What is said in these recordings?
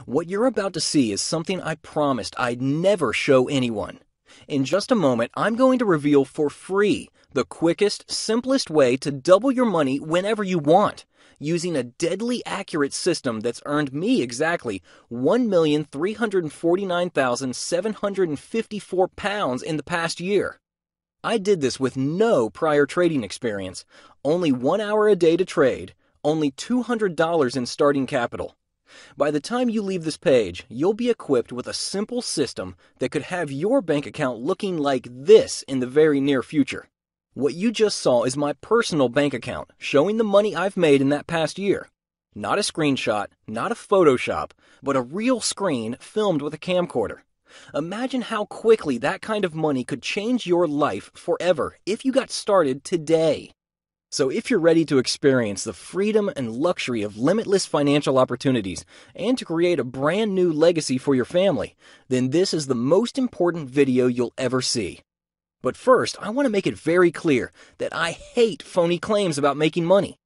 What you're about to see is something I promised I'd never show anyone. In just a moment, I'm going to reveal for free the quickest, simplest way to double your money whenever you want, using a deadly accurate system that's earned me exactly £1,349,754 in the past year. I did this with no prior trading experience, only 1 hour a day to trade, only $200 in starting capital. By the time you leave this page, you'll be equipped with a simple system that could have your bank account looking like this in the very near future. What you just saw is my personal bank account, showing the money I've made in that past year. Not a screenshot, not a Photoshop, but a real screen filmed with a camcorder. Imagine how quickly that kind of money could change your life forever if you got started today. So if you're ready to experience the freedom and luxury of limitless financial opportunities and to create a brand new legacy for your family, then this is the most important video you'll ever see. But first, I want to make it very clear that I hate phony claims about making money.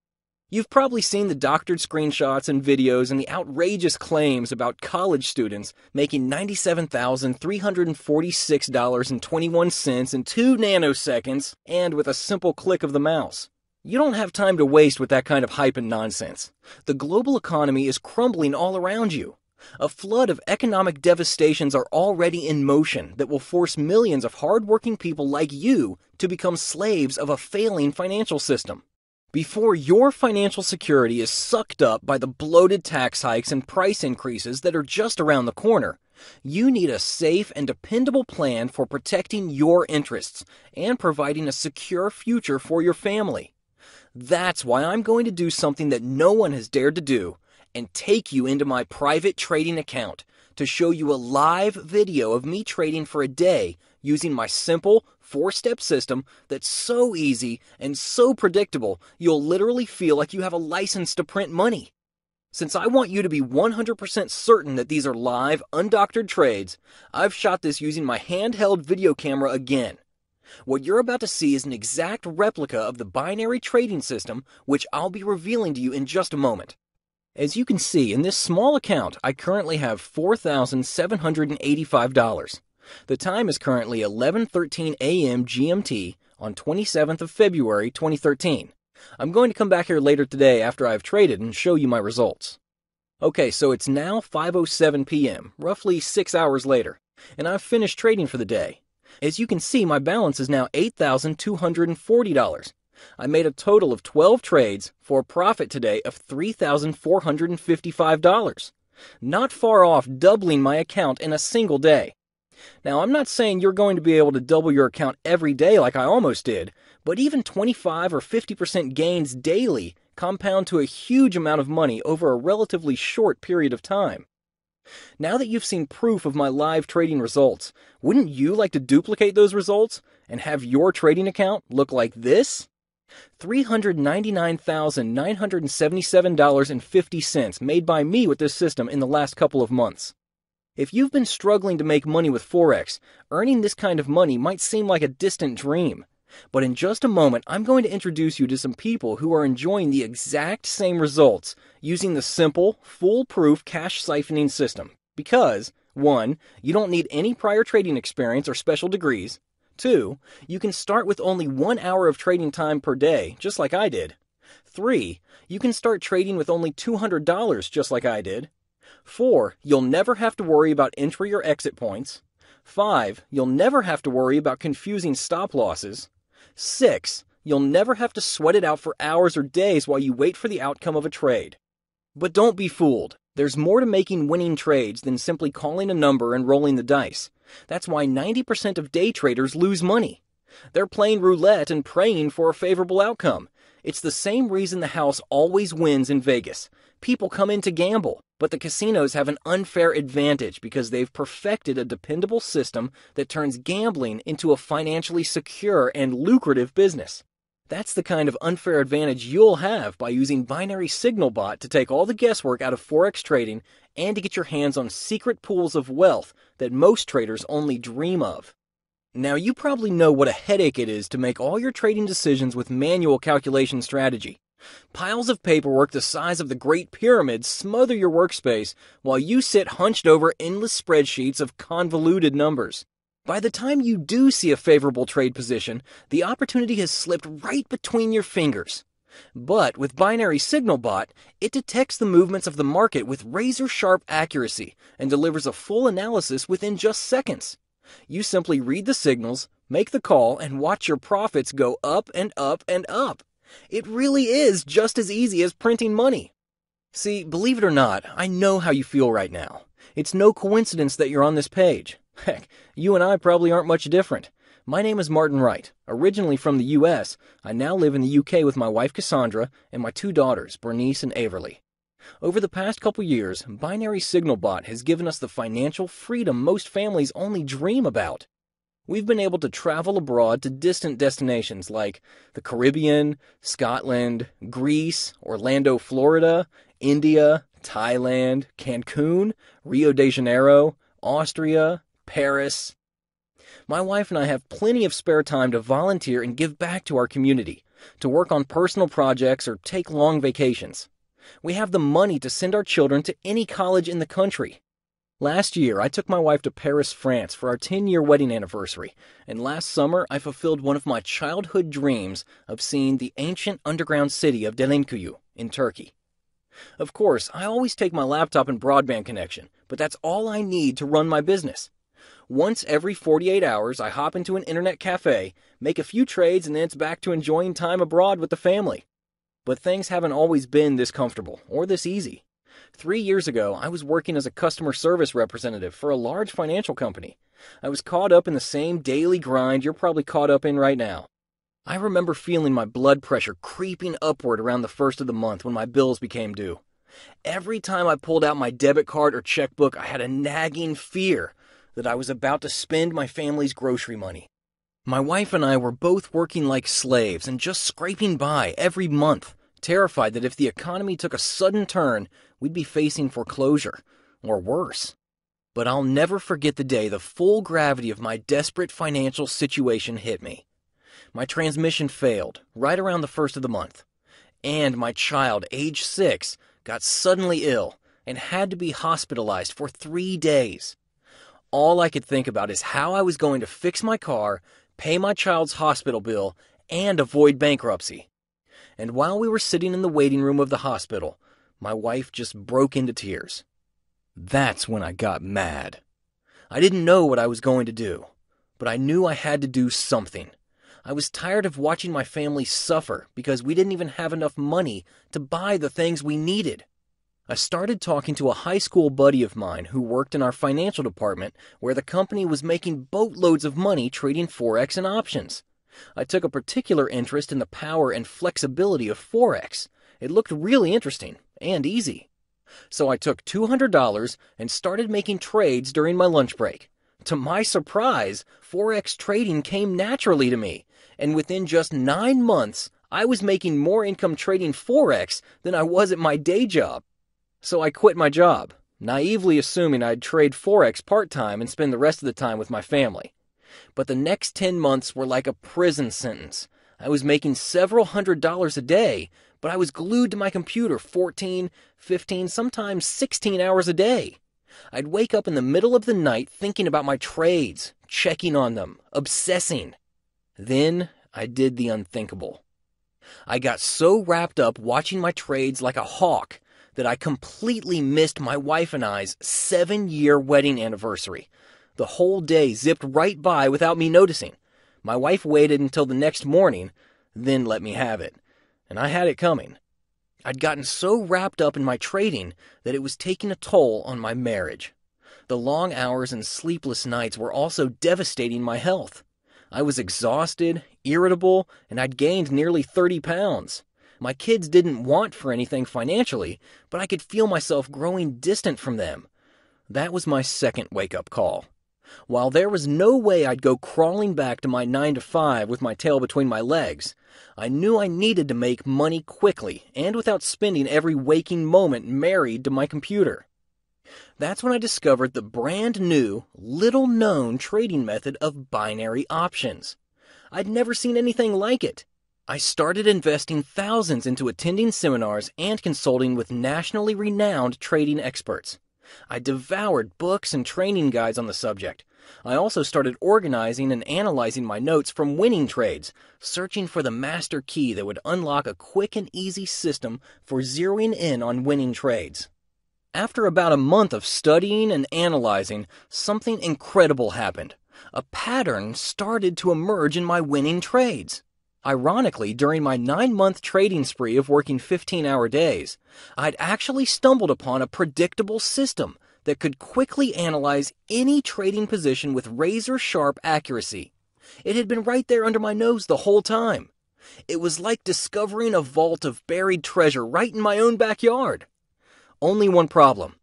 You've probably seen the doctored screenshots and videos and the outrageous claims about college students making $97,346.21 in 2 nanoseconds and with a simple click of the mouse. You don't have time to waste with that kind of hype and nonsense. The global economy is crumbling all around you. A flood of economic devastations are already in motion that will force millions of hardworking people like you to become slaves of a failing financial system. Before your financial security is sucked up by the bloated tax hikes and price increases that are just around the corner, you need a safe and dependable plan for protecting your interests and providing a secure future for your family. That's why I'm going to do something that no one has dared to do and take you into my private trading account to show you a live video of me trading for a day using my simple 4-step system that's so easy and so predictable you'll literally feel like you have a license to print money. Since I want you to be 100% certain that these are live, undoctored trades, I've shot this using my handheld video camera again. What you're about to see is an exact replica of the binary trading system, which I'll be revealing to you in just a moment. As you can see, in this small account, I currently have $4,785. The time is currently 11:13 a.m. GMT on 27th of February 2013. I'm going to come back here later today after I've traded and show you my results. Okay, so it's now 5:07 p.m., roughly 6 hours later, and I've finished trading for the day. As you can see, my balance is now $8,240. I made a total of 12 trades for a profit today of $3,455. Not far off doubling my account in a single day. Now, I'm not saying you're going to be able to double your account every day like I almost did, but even 25 or 50% gains daily compound to a huge amount of money over a relatively short period of time. Now that you've seen proof of my live trading results, wouldn't you like to duplicate those results and have your trading account look like this? $399,977.50 made by me with this system in the last couple of months. If you've been struggling to make money with Forex, earning this kind of money might seem like a distant dream. But in just a moment, I'm going to introduce you to some people who are enjoying the exact same results using the simple, foolproof cash siphoning system. Because, 1, you don't need any prior trading experience or special degrees. 2, you can start with only 1 hour of trading time per day, just like I did. 3, you can start trading with only $200, just like I did. 4, you'll never have to worry about entry or exit points. 5, you'll never have to worry about confusing stop losses. 6, you'll never have to sweat it out for hours or days while you wait for the outcome of a trade. But don't be fooled. There's more to making winning trades than simply calling a number and rolling the dice. That's why 90% of day traders lose money. They're playing roulette and praying for a favorable outcome. It's the same reason the house always wins in Vegas. People come in to gamble, but the casinos have an unfair advantage because they've perfected a dependable system that turns gambling into a financially secure and lucrative business. That's the kind of unfair advantage you'll have by using Binary Signal Bot to take all the guesswork out of Forex trading and to get your hands on secret pools of wealth that most traders only dream of. Now, you probably know what a headache it is to make all your trading decisions with manual calculation strategy. Piles of paperwork the size of the Great Pyramid smother your workspace while you sit hunched over endless spreadsheets of convoluted numbers. By the time you do see a favorable trade position, the opportunity has slipped right between your fingers. But with Binary Signal Bot, it detects the movements of the market with razor-sharp accuracy and delivers a full analysis within just seconds. You simply read the signals, make the call, and watch your profits go up and up and up. It really is just as easy as printing money. See, believe it or not, I know how you feel right now. It's no coincidence that you're on this page. Heck, you and I probably aren't much different. My name is Martin Wright. Originally from the U.S., I now live in the U.K. with my wife Cassandra and my two daughters, Bernice and Averly. Over the past couple years, Binary Signal Bot has given us the financial freedom most families only dream about. We've been able to travel abroad to distant destinations like the Caribbean, Scotland, Greece, Orlando, Florida, India, Thailand, Cancun, Rio de Janeiro, Austria, Paris. My wife and I have plenty of spare time to volunteer and give back to our community, to work on personal projects or take long vacations. We have the money to send our children to any college in the country. Last year, I took my wife to Paris, France for our 10-year wedding anniversary, and last summer I fulfilled one of my childhood dreams of seeing the ancient underground city of Derinkuyu in Turkey. Of course, I always take my laptop and broadband connection, but that's all I need to run my business. Once every 48 hours, I hop into an internet cafe, make a few trades, and then it's back to enjoying time abroad with the family. But things haven't always been this comfortable or this easy. 3 years ago, I was working as a customer service representative for a large financial company. I was caught up in the same daily grind you're probably caught up in right now. I remember feeling my blood pressure creeping upward around the first of the month when my bills became due. Every time I pulled out my debit card or checkbook, I had a nagging fear that I was about to spend my family's grocery money. My wife and I were both working like slaves and just scraping by every month, terrified that if the economy took a sudden turn, we'd be facing foreclosure, or worse. But I'll never forget the day the full gravity of my desperate financial situation hit me. My transmission failed right around the first of the month, and my child, age 6, got suddenly ill and had to be hospitalized for 3 days. All I could think about is how I was going to fix my car, pay my child's hospital bill, and avoid bankruptcy. And while we were sitting in the waiting room of the hospital, my wife just broke into tears. That's when I got mad. I didn't know what I was going to do, but I knew I had to do something. I was tired of watching my family suffer because we didn't even have enough money to buy the things we needed. I started talking to a high school buddy of mine who worked in our financial department where the company was making boatloads of money trading Forex and options. I took a particular interest in the power and flexibility of Forex. It looked really interesting and easy. So I took $200 and started making trades during my lunch break. To my surprise, Forex trading came naturally to me, and within just 9 months, I was making more income trading Forex than I was at my day job. So I quit my job, naively assuming I'd trade Forex part-time and spend the rest of the time with my family. But the next 10 months were like a prison sentence. I was making several $100s a day, but I was glued to my computer 14, 15, sometimes 16 hours a day. I'd wake up in the middle of the night thinking about my trades, checking on them, obsessing. Then I did the unthinkable. I got so wrapped up watching my trades like a hawk that I completely missed my wife and I's 7-year wedding anniversary. The whole day zipped right by without me noticing. My wife waited until the next morning, then let me have it. And I had it coming. I'd gotten so wrapped up in my trading that it was taking a toll on my marriage. The long hours and sleepless nights were also devastating my health. I was exhausted, irritable, and I'd gained nearly 30 pounds. My kids didn't want for anything financially, but I could feel myself growing distant from them. That was my second wake-up call. While there was no way I'd go crawling back to my 9-to-5 with my tail between my legs, I knew I needed to make money quickly and without spending every waking moment married to my computer. That's when I discovered the brand new, little-known trading method of binary options. I'd never seen anything like it. I started investing thousands into attending seminars and consulting with nationally renowned trading experts. I devoured books and training guides on the subject. I also started organizing and analyzing my notes from winning trades, searching for the master key that would unlock a quick and easy system for zeroing in on winning trades. After about a month of studying and analyzing, something incredible happened. A pattern started to emerge in my winning trades. Ironically, during my 9-month trading spree of working 15-hour days, I'd actually stumbled upon a predictable system that could quickly analyze any trading position with razor-sharp accuracy. It had been right there under my nose the whole time. It was like discovering a vault of buried treasure right in my own backyard. Only one problem.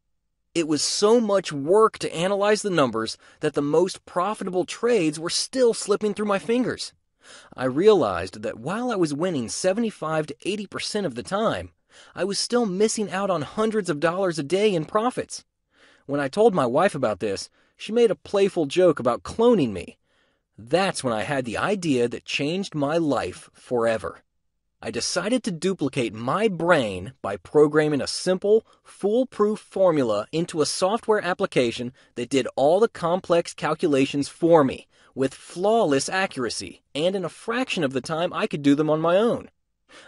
It was so much work to analyze the numbers that the most profitable trades were still slipping through my fingers. I realized that while I was winning 75 to 80% of the time, I was still missing out on hundreds of dollars a day in profits. When I told my wife about this, she made a playful joke about cloning me. That's when I had the idea that changed my life forever. I decided to duplicate my brain by programming a simple, foolproof formula into a software application that did all the complex calculations for me, with flawless accuracy, and in a fraction of the time I could do them on my own.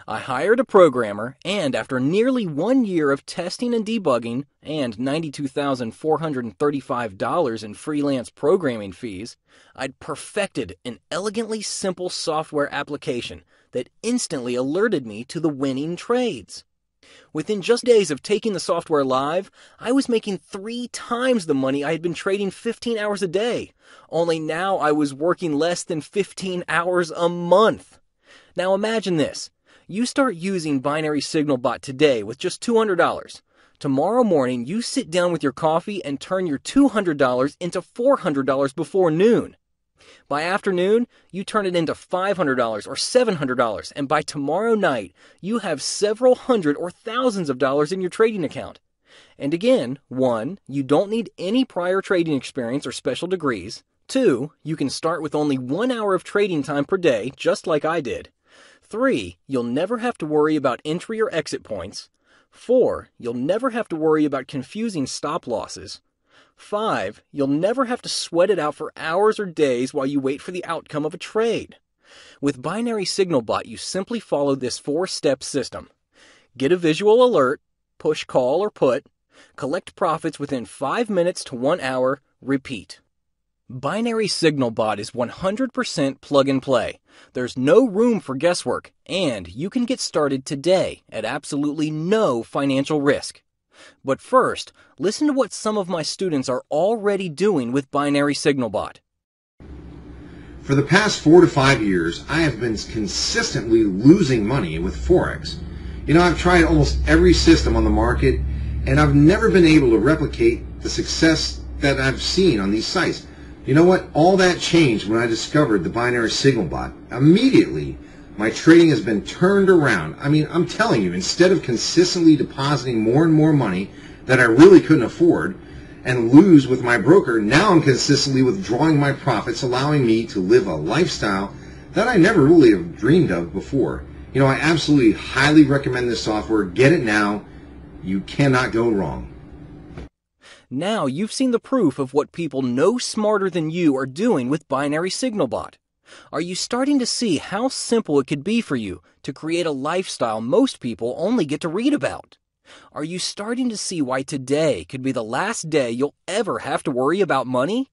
I hired a programmer, and after nearly 1 year of testing and debugging, and $92,435 in freelance programming fees, I'd perfected an elegantly simple software application that instantly alerted me to the winning trades. Within just days of taking the software live, I was making 3 times the money I had been trading 15 hours a day, only now I was working less than 15 hours a month. Now imagine this. You start using Binary Signal Bot today with just $200. Tomorrow morning, you sit down with your coffee and turn your $200 into $400 before noon. By afternoon, you turn it into $500 or $700, and by tomorrow night, you have several hundred or thousands of dollars in your trading account. And again, 1, you don't need any prior trading experience or special degrees. 2, you can start with only 1 hour of trading time per day, just like I did. 3, you'll never have to worry about entry or exit points. 4, you'll never have to worry about confusing stop losses. 5, you'll never have to sweat it out for hours or days while you wait for the outcome of a trade. With Binary Signal Bot, you simply follow this 4-step system. Get a visual alert, push call or put, collect profits within 5 minutes to 1 hour, repeat. Binary Signal Bot is 100% plug and play. There's no room for guesswork, and you can get started today at absolutely no financial risk. But first, listen to what some of my students are already doing with Binary Signal Bot. For the past 4 to 5 years, I have been consistently losing money with Forex. I've tried almost every system on the market, and I've never been able to replicate the success that I've seen on these sites. You know what? All that changed when I discovered the Binary Signal Bot. Immediately, my trading has been turned around. I'm telling you, instead of consistently depositing more and more money that I really couldn't afford and lose with my broker, now I'm consistently withdrawing my profits, allowing me to live a lifestyle that I never really have dreamed of before. I absolutely highly recommend this software. Get it now. You cannot go wrong. Now you've seen the proof of what people no smarter than you are doing with Binary Signal Bot. Are you starting to see how simple it could be for you to create a lifestyle most people only get to read about? Are you starting to see why today could be the last day you'll ever have to worry about money?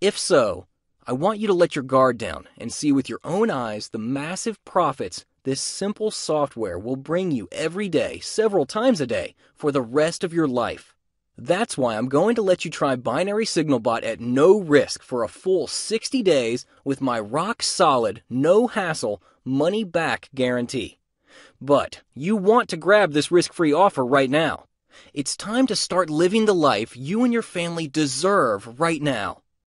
If so, I want you to let your guard down and see with your own eyes the massive profits this simple software will bring you every day, several times a day, for the rest of your life. That's why I'm going to let you try Binary Signal Bot at no risk for a full 60 days with my rock-solid, no-hassle, money-back guarantee. But you want to grab this risk-free offer right now. It's time to start living the life you and your family deserve right now.